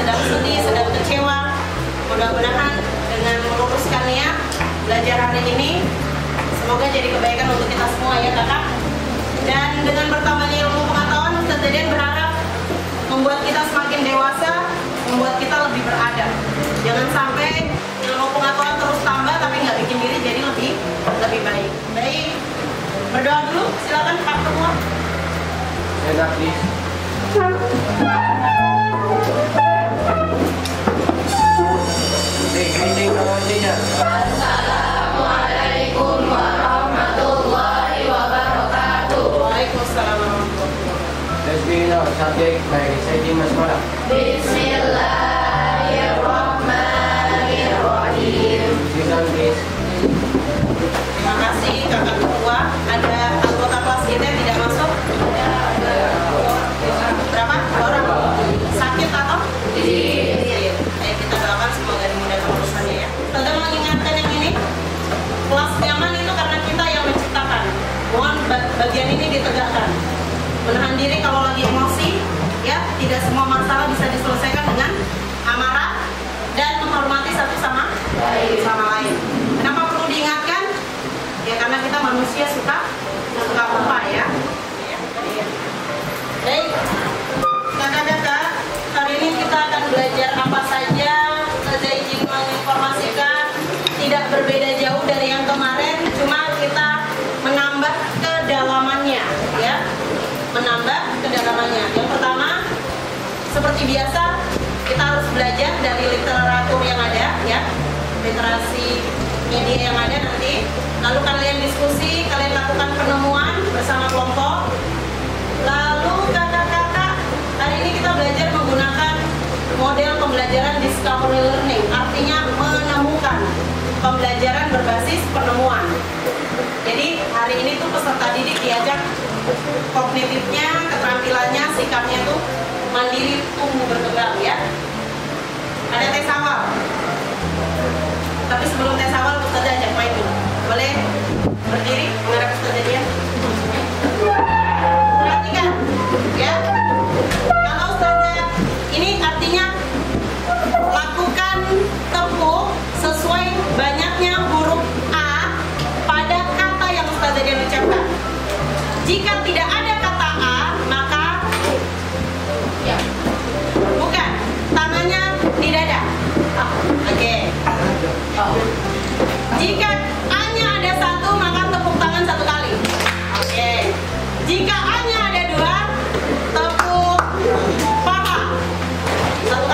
sedang sedih, sedang kecewa, mudah-mudahan dengan meluruskan niat belajar hari ini, semoga jadi kebaikan untuk kita semua ya kakak. Dan dengan bertambahnya ilmu pengetahuan, Ustaz Deden berharap membuat kita semakin dewasa, membuat kita lebih beradab. Jangan sampai ilmu pengetahuan terus tambah tapi nggak bikin diri jadi lebih baik. Baik, berdoa dulu, silakan Pak Ketua. Enak nih. Assalamualaikum warahmatullahi wabarakatuh. Waalaikumsalam warahmatullahi wabarakatuh. Let's begin our subject by reciting basmalah. Bismillahirrahmanirrahim. Silakan please. Terima kasih kakak ketua. Ada anggota kelas kita yang tidak masuk? Berapa? Orang? Sakit atau? Iya. Ayo kita doakan semoga dimudahkan urusannya ya. Tante mengingatkan yang ini, kelas nyaman itu karena kita yang menciptakan. Mohon bagian ini ditegakkan. Menahan diri kalau lagi emosi, ya. Tidak semua masalah bisa diselesaikan dengan amarah dan menghormati satu sama lain. Kenapa perlu diingatkan? Ya karena kita manusia suka lupa ya. Baik, kakak-kakak, hari ini kita akan belajar apa saja. Saya izin menginformasikan tidak berbeda jauh dari yang kemarin, cuma kita menambah kedalamannya, ya, menambah kedalamannya. Yang pertama, seperti biasa, kita harus belajar dari literatur yang ada, ya, literasi media yang ada nanti. Lalu kalian diskusi, kalian lakukan penemuan bersama kelompok. Lalu kakak-kakak, hari ini kita belajar menggunakan model pembelajaran discovery learning, artinya menemukan, pembelajaran berbasis penemuan. Jadi hari ini tuh peserta didik diajak kognitifnya, keterampilannya, sikapnya tuh mandiri, tumbuh berkembang ya. Ada tes awal. Tapi sebelum tes awal Ustazah ajak main dulu. Boleh berdiri menghadap Ustazah dia. Perhatikan ya. Kalau Ustazah ini artinya lakukan tepuk sesuai banyaknya huruf A pada kata yang Ustazah dia ucapkan. Jika tidak ada kata A, maka ya, bukan, tangannya di dada. Oke. Jika A-nya ada satu, maka tepuk tangan satu kali. Oke. Jika A-nya ada dua, tepuk paha satu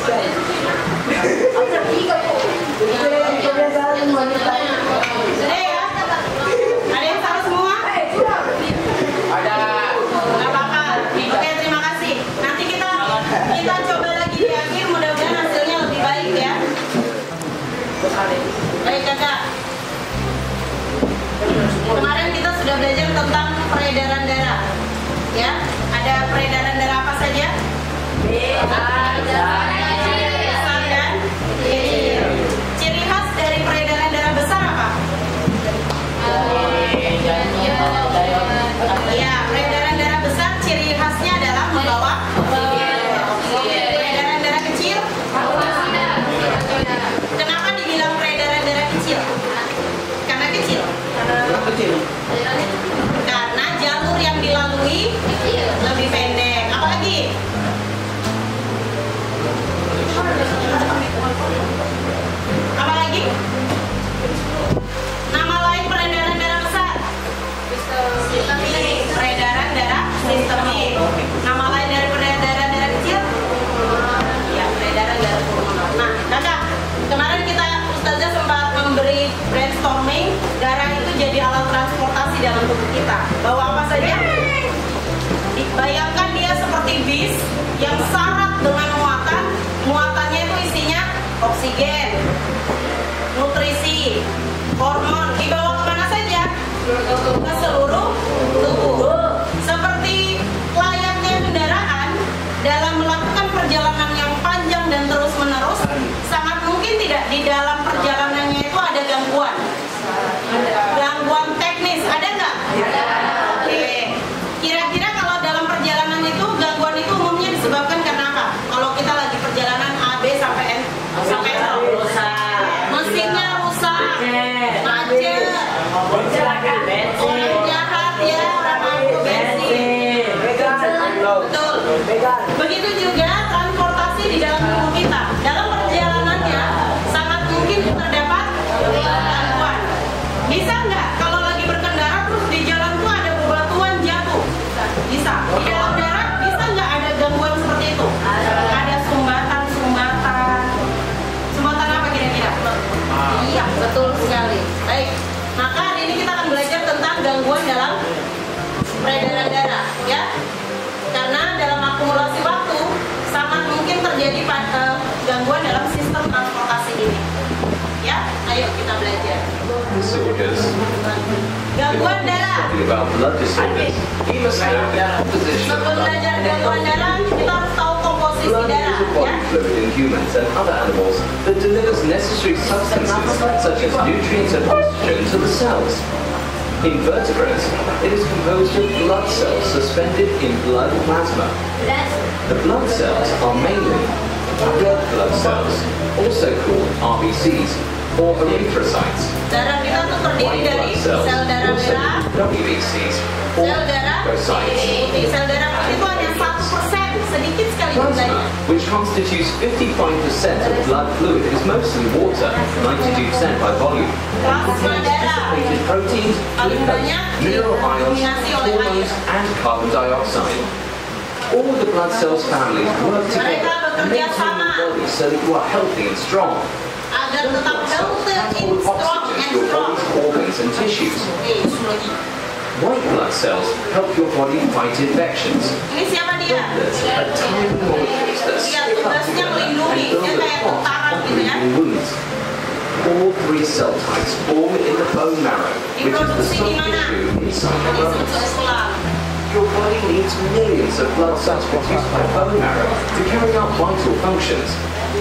Sudah ya? Ada yang tahu semua? Ada. Nggak apa-apa. Oke, terima kasih. Nanti kita coba lagi di akhir, mudah-mudahan hasilnya lebih baik ya. Baik kakak. Kemarin kita sudah belajar tentang peredaran darah. Ya, ada peredaran darah apa saja? Besar dan kecil. Ciri khas dari peredaran darah besar apa? Ya, peredaran darah besar ciri khasnya adalah membawa peredaran darah kecil. Kenapa dibilang peredaran darah kecil? Karena kecil. Karena jalur yang dilalui lebih pendek. Apalagi? Apalagi? Nama lain peredaran darah besar? Sistemik. Peredaran darah sistemik. Nama lain dari peredaran darah kecil? Ya, peredaran darah pulmoner. Nah, kakak, kemarin Ustazah sempat memberi brainstorming, darah itu jadi alat transportasi dalam tubuh kita. Bawa apa saja? Bayangkan dia seperti bis yang syarat dengan muatan. Muatannya itu isinya oksigen, nutrisi, hormon. Dibawa kemana saja? Ke seluruh tubuh. Seperti layaknya kendaraan, dalam melakukan perjalanan yang panjang dan terus-menerus, sangat mungkin tidak di dalam perjalanannya itu ada gangguan. Gangguan teknis, ada nggak? Oke. Kira-kira kalau dalam perjalanan itu, gangguan itu umumnya disebabkan karena apa? Kalau kita lagi perjalanan A, B sampai N, sampai L. Mesinnya rusak, macet, orang jahat ya, orang mampu bensin. Betul. Begitu juga transportasi di dalam tubuh kita. Dalam perjalanannya sangat mungkin terdapat gangguan. Bisa nggak kalau lagi berkendara terus di jalan tuh ada bebatuan jatuh? Bisa. Di dalam darat bisa nggak ada gangguan seperti itu? Ada sumbatan. Sumbatan apa kira-kira? Iya, betul sekali. Baik. Maka hari ini kita akan belajar tentang gangguan dalam peredaran darah, ya. Karena dalam akumulasi waktu sangat mungkin terjadi gangguan dalam sistem transportasi ini. Ya, ayo kita belajar. Disorders. Gangguan darah. Talking about blood disorders. Ini masalah darah position. Sebelum belajar gangguan darah, kita harus tahu komposisi Blood darah, is a body ya. fluid in humans and other animals that delivers necessary substances such as nutrients and oxygen to the cells. In vertebrates, it is composed of blood cells suspended in blood plasma. The blood cells are mainly red blood cells, also called RBCs or erythrocytes. Darah kita tuh terdiri White dari blood cells, sel darah also merah, called WBCs or sel darah erythrocytes. putih. Sel darah putih itu hanya 1%, sedikit sekali Plasma, jumlahnya. which constitutes 55% of blood fluid, is mostly water, 92% by volume. Plasma darah Concentrated proteins, paling glucose, banyak mineral ions, didominasi oleh air. hormones, and carbon dioxide. All the blood cells families work together and maintain your body so that you are healthy and strong. Agar tetap healthy, Transport strong oxygen and to your strong. body's organs and tissues. White blood cells help your body fight infections. Ini siapa dia? Platelets are tiny molecules that Dia stick up tugasnya together melindungi. and build Dia a kayak clot tentara of gitu ya. bleeding wounds. All three cell types form in the bone marrow, which is the Diproduksi di soft mana? tissue inside the Di bones. struktur tulang. Your body needs millions of blood cells produced by bone marrow to carry out vital functions.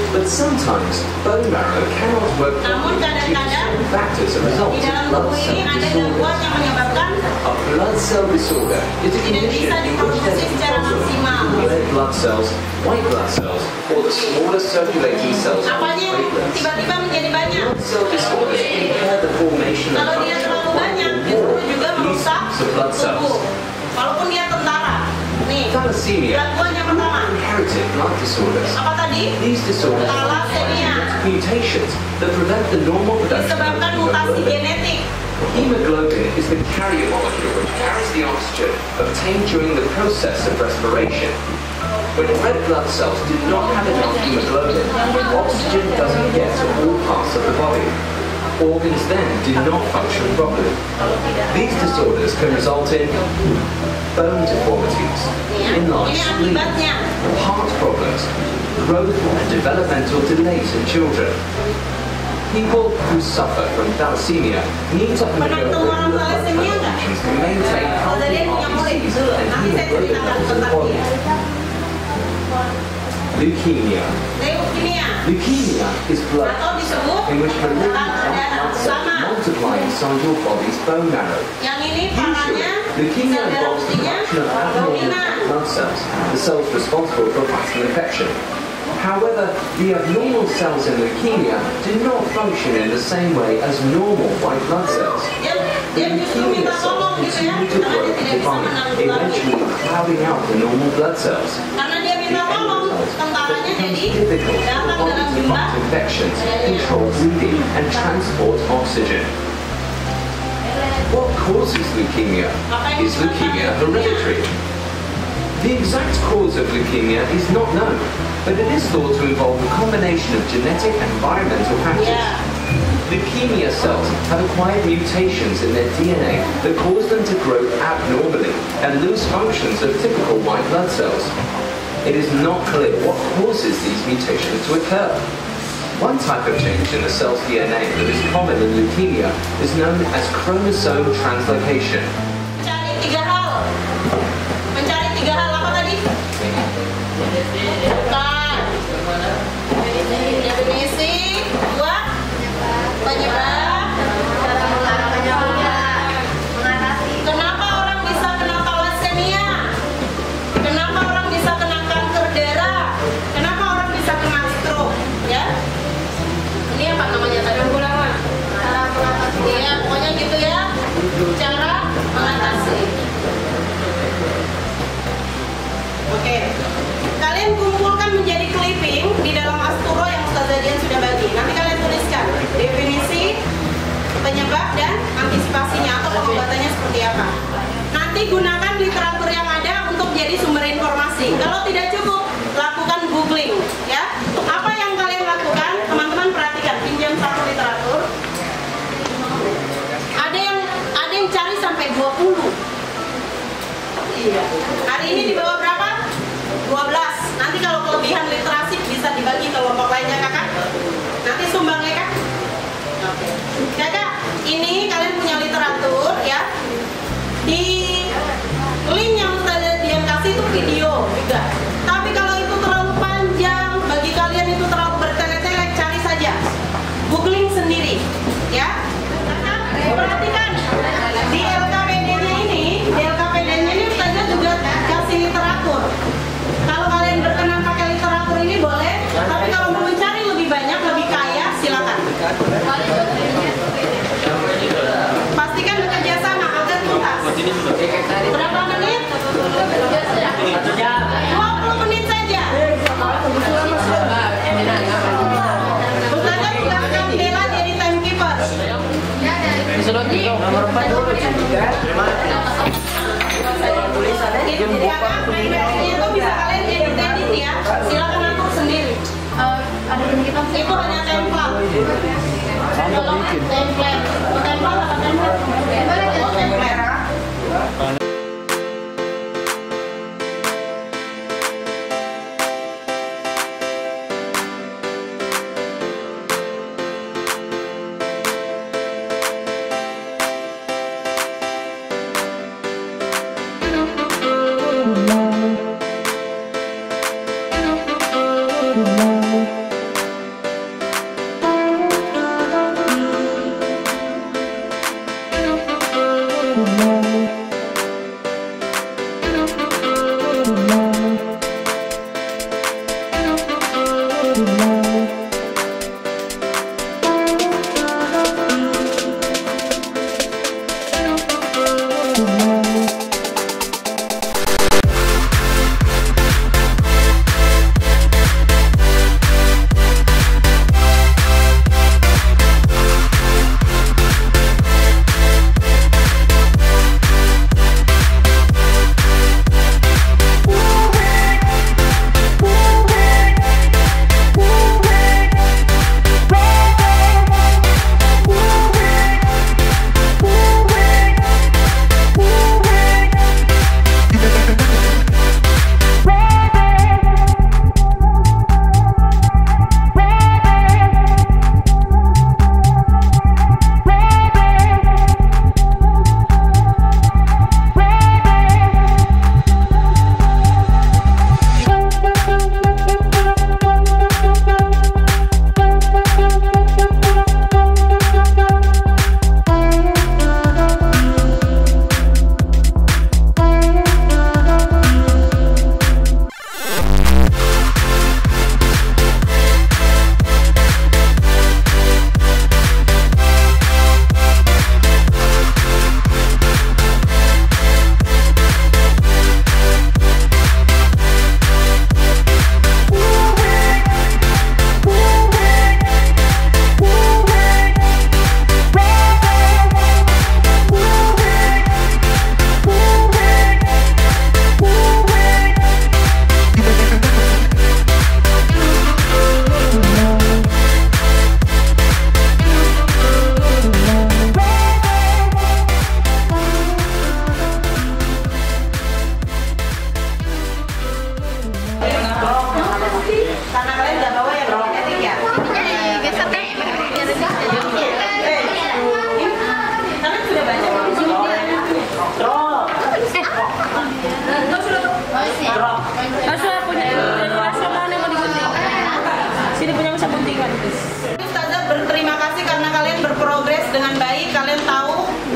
But sometimes bone marrow cannot work Namun properly due to kadang-kadang certain factors and results Di in dalam blood tubuh cell ini ada gangguan disorders. yang menyebabkan A blood cell disorder is a tidak condition bisa in which diproduksi there's a secara problem maksimal. with red blood cells, white blood cells, or the smaller circulating cells called Apanya yang platelets. tiba-tiba menjadi banyak? Blood cell disorders impair the formation and Kalau dia function terlalu of banyak, one or justru more juga merusak of blood cells. tubuh. Walaupun dia tentara. Nih, Thalassemia gangguan yang pertama. inherited blood disorders. Apa tadi? These disorders are Thalassemia. mutations that prevent the normal production Disebabkan of mutasi hemoglobin. genetik. Hemoglobin is the carrier molecule which carries the oxygen obtained during the process of respiration. When red blood cells do not have enough hemoglobin, oxygen doesn't get to all parts of the body. Organs then do not function properly. These disorders can result in bone deformities, enlarged spleen, heart problems, growth and developmental delays in children. People who suffer from thalassemia need to undergo regular blood transfusions to maintain healthy RBCs and hemoglobin levels in the body. Leukemia. Leukemia is blood cancer in which malignant blood cells multiply inside your body's bone marrow. Usually, leukemia involves the production of abnormal blood cells, the cells responsible for vital infection. However, the abnormal cells in leukemia do not function in the same way as normal white blood cells. The leukemia cells continue to grow and divide, eventually crowding out the normal blood cells. The end result that becomes difficult for the body to fight infections, control bleeding, and transport oxygen. What causes leukemia? Is leukemia hereditary? The exact cause of leukemia is not known, but it is thought to involve a combination of genetic and environmental factors. Leukemia cells have acquired mutations in their DNA that cause them to grow abnormally and lose functions of typical white blood cells. It is not clear what causes these mutations to occur. One type of change in the cell's DNA that is common in leukemia is known as chromosome translocation. Mencari tiga hal apa tadi? Bukan. Definisi, dua, penyebab, kenapa orang bisa kena thalassemia? Kenapa orang bisa kena kanker darah? Kenapa orang bisa kena stroke? Ya? Ini apa namanya tadi? Iya, pokoknya gitu ya. Cara mengatasi. Oke, kalian kumpulkan menjadi clipping di dalam Asturo yang Ustazah Dian sudah bagi. Nanti kalian tuliskan definisi, penyebab, dan antisipasinya atau pengobatannya seperti apa. Nanti gunakan literatur yang ada untuk jadi sumber informasi. Kalau tidak cukup, lakukan googling. Ya, apa yang kalian lakukan? Teman-teman perhatikan, pinjam satu literatur. Ada yang cari sampai 20. Iya. Hari ini di bawah berapa? 12. Nanti kalau kelebihan literasi bisa dibagi ke kelompok lainnya, kakak. Nanti sumbang ya, kak. Oke. Kakak, ini kalian punya literatur ya. Di link yang Ustazah Dian kasih itu video juga. Tapi kalau itu terlalu panjang, bagi kalian itu terlalu bertele-tele, cari saja. Googling sendiri, ya. Kakak, perhatikan di LKPD-nya ini Ustazah juga kasih literatur. Kalau kalian berkenan pakai literatur ini boleh, tapi kalau mau mencari lebih banyak, lebih kaya, silakan. Pastikan bekerja sama agar tuntas. Berapa menit? 20 menit saja. Ustazah juga akan bela jadi timekeeper. Itu bisa kalian edit ya. Silakan atur sendiri. Itu hanya template. Template apa template?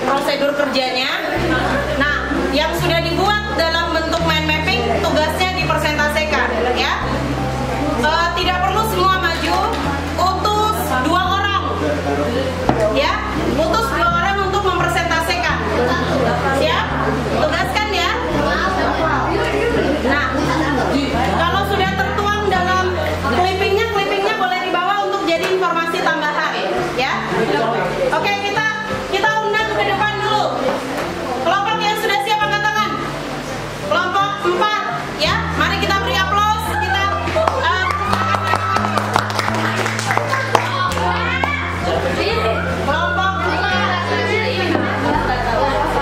prosedur kerjanya. Nah, yang sudah dibuat dalam bentuk mind mapping tugasnya dipresentasikan, ya. Tidak perlu semua maju, utus 2 orang, ya, utus 2 orang untuk mempresentasikan. Siap? Tugaskan ya. Nah, kalau sudah tertuang dalam clippingnya boleh dibawa untuk jadi informasi tambahan, ya. Oke, kita undang ke depan dulu. Kelompok yang sudah siap angkat tangan. Kelompok 4, ya. Mari kita beri aplaus. Kelompok 5.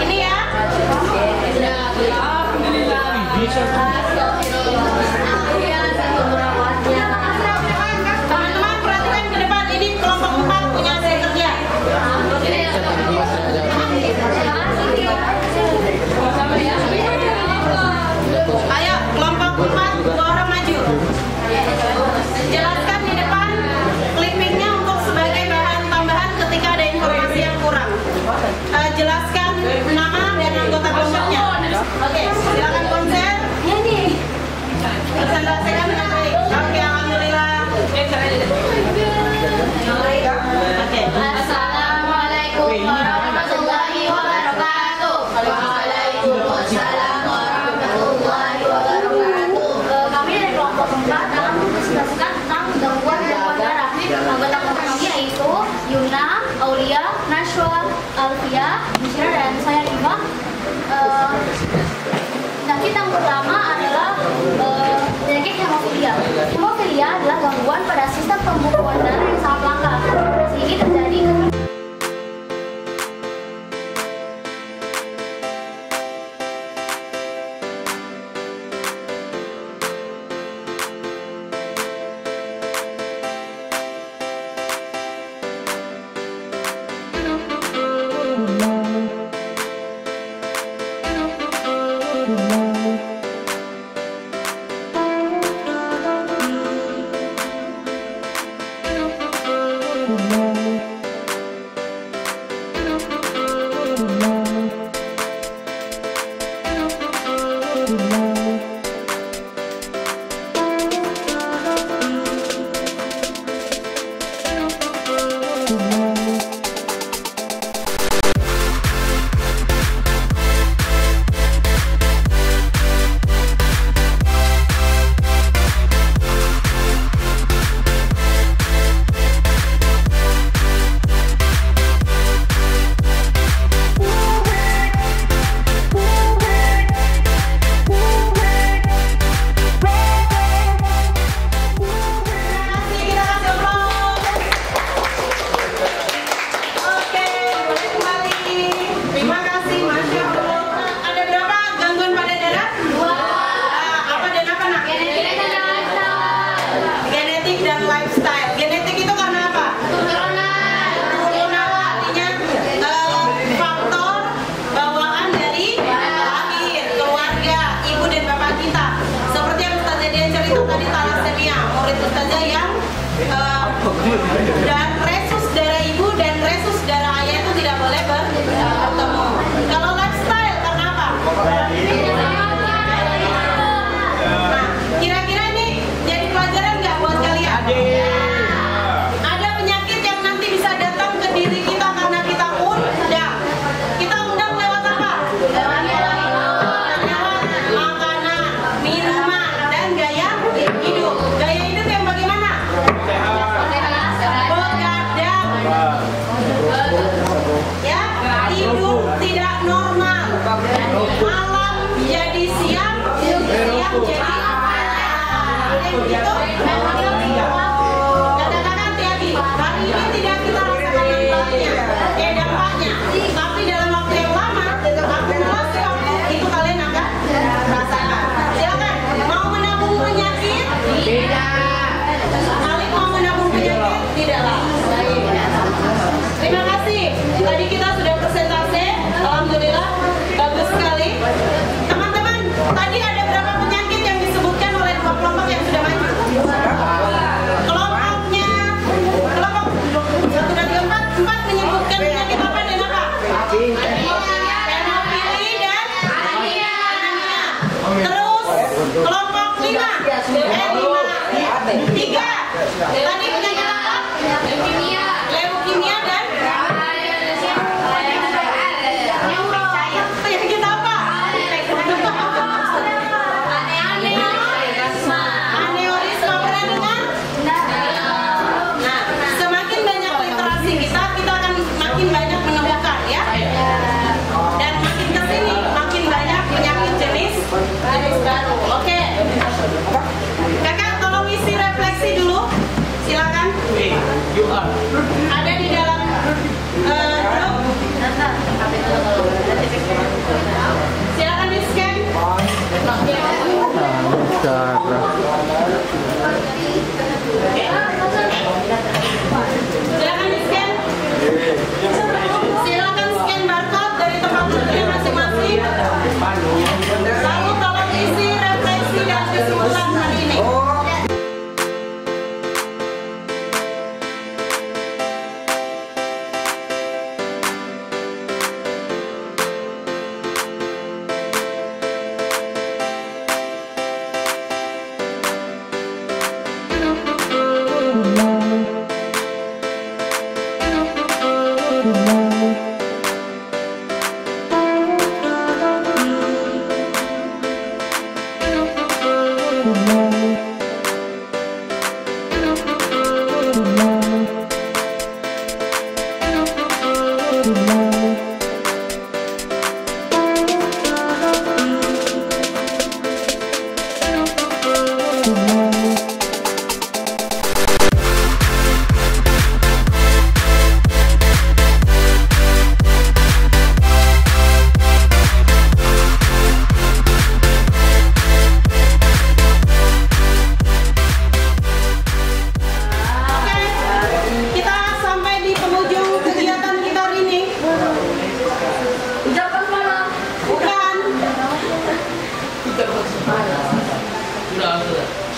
Ini ya. Teman-teman perhatikan ke depan, ini kelompok 4 punya hasil kerja. Ayo kelompok 4, 2 orang maju. Jelaskan di depan clippingnya untuk sebagai bahan tambahan ketika ada informasi yang kurang. Jelaskan nama dan anggota kelompoknya. Oke, silakan konsen. Presentasikan dengan baik. Oke, alhamdulillah. Oke. Assalamualaikum warahmatullahi wabarakatuh. Waalaikumsalam warahmatullahi wabarakatuh. Kami dari kelompok 4 akan mempresentasikan tentang gangguan darah. Anggota kelompok kami yaitu Yuna, Aulia, Nashwa, Alfia, Bishra, dan saya Rima. Penyakit yang pertama adalah penyakit hemofilia. Hemofilia adalah gangguan pada sistem pembukuan darah yang sangat langka. Ini terjadi dan resus darah ibu dan resus darah ayah itu tidak boleh bertemu. Kalau lifestyle karena apa? Nah, kira-kira ini jadi pelajaran nggak buat kalian? Ada penyakit yang nanti bisa datang ke diri kita karena kita undang. Kita undang lewat apa? Lewat makanan, minuman, dan gaya hidup. Gaya hidup yang bagaimana? Ya, tidur tidak normal. Malam jadi siang, siang jadi begitu. Katakan hati-hati. Hari ini tidak kita rasakan dampaknya. Tapi dalam waktu yang lama, akumulasi waktu itu kalian akan rasakan. Silakan. Mau menabung penyakit? Tidak. Kalian mau menabung penyakit? Tidaklah. Terima kasih. Tadi kita sudah presentasi, alhamdulillah bagus sekali. Teman-teman, tadi ada berapa penyakit yang disebutkan oleh dua kelompok yang sudah maju? Tadi penyakit apa? Leukemia dan penyakit apa? Aneurisma, pernah dengar? Nah, semakin banyak literasi kita akan makin banyak menemukan ya. Dan makin kesini makin banyak penyakit jenis baru. Oke. Kakak tolong isi refleksi dulu. Silakan. Ada di dalam grup. Silakan di scan. Silakan di scan. Silakan scan barcode dari tempat duduknya masing-masing. Lalu tolong isi refleksi dan kesimpulan hari ini.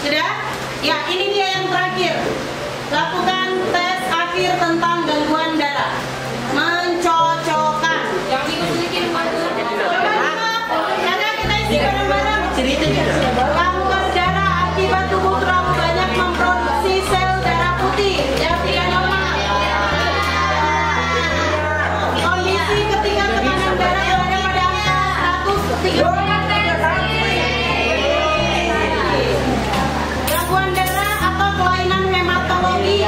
Sudah? Ya, ini dia yang terakhir. Lakukan tes akhir tentang gangguan darah. Mencocokkan. Yang sedikit karena kita isi bareng-bareng. Kanker darah akibat tubuh terlalu banyak memproduksi sel darah putih yang tidak normal. Kondisi ketika tekanan darah berada pada angka 130. Gangguan darah atau kelainan hematologi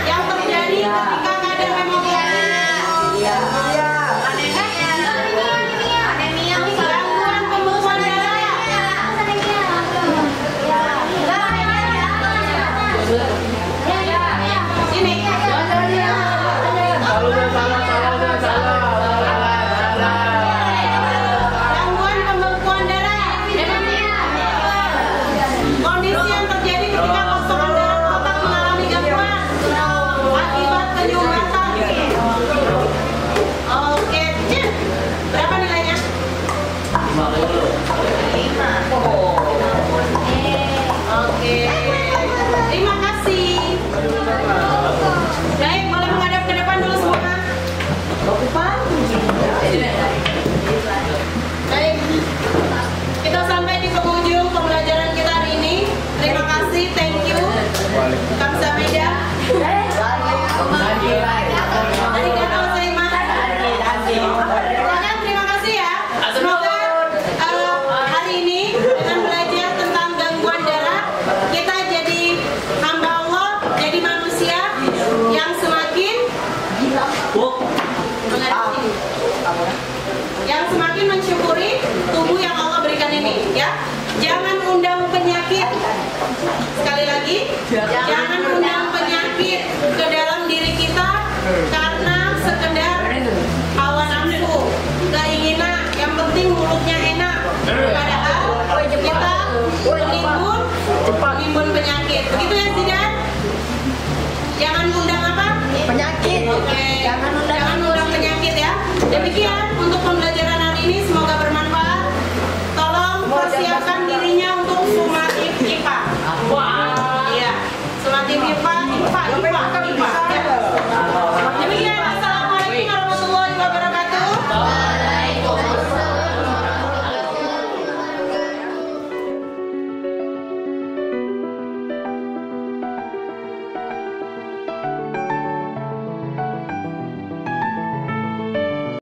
yang terjadi ketika kadar hemoglobin. Gangguan pembekuan darah. Sini. Gangguan pembekuan darah. Kondisi yang terjadi ketika potongan darah otak mengalami gangguan akibat penyumbatan. Oke, berapa nilainya? 5. Oke, terima kasih. Baik, boleh menghadap ke depan dulu semua. Baik, kita sampai di penghujung pembelajaran kita hari ini. Terima kasih, thank you. Kamsahamnida. Arigatou gozaimasu. Silakan, terima kasih ya. Semoga hari ini dengan belajar tentang gangguan darah kita jadi hamba Allah, jadi manusia yang semakin mengerti, yang semakin mensyukuri tubuh yang Allah berikan ini, ya. Jangan undang penyakit. Sekali lagi, jangan undang penyakit ke dalam diri kita.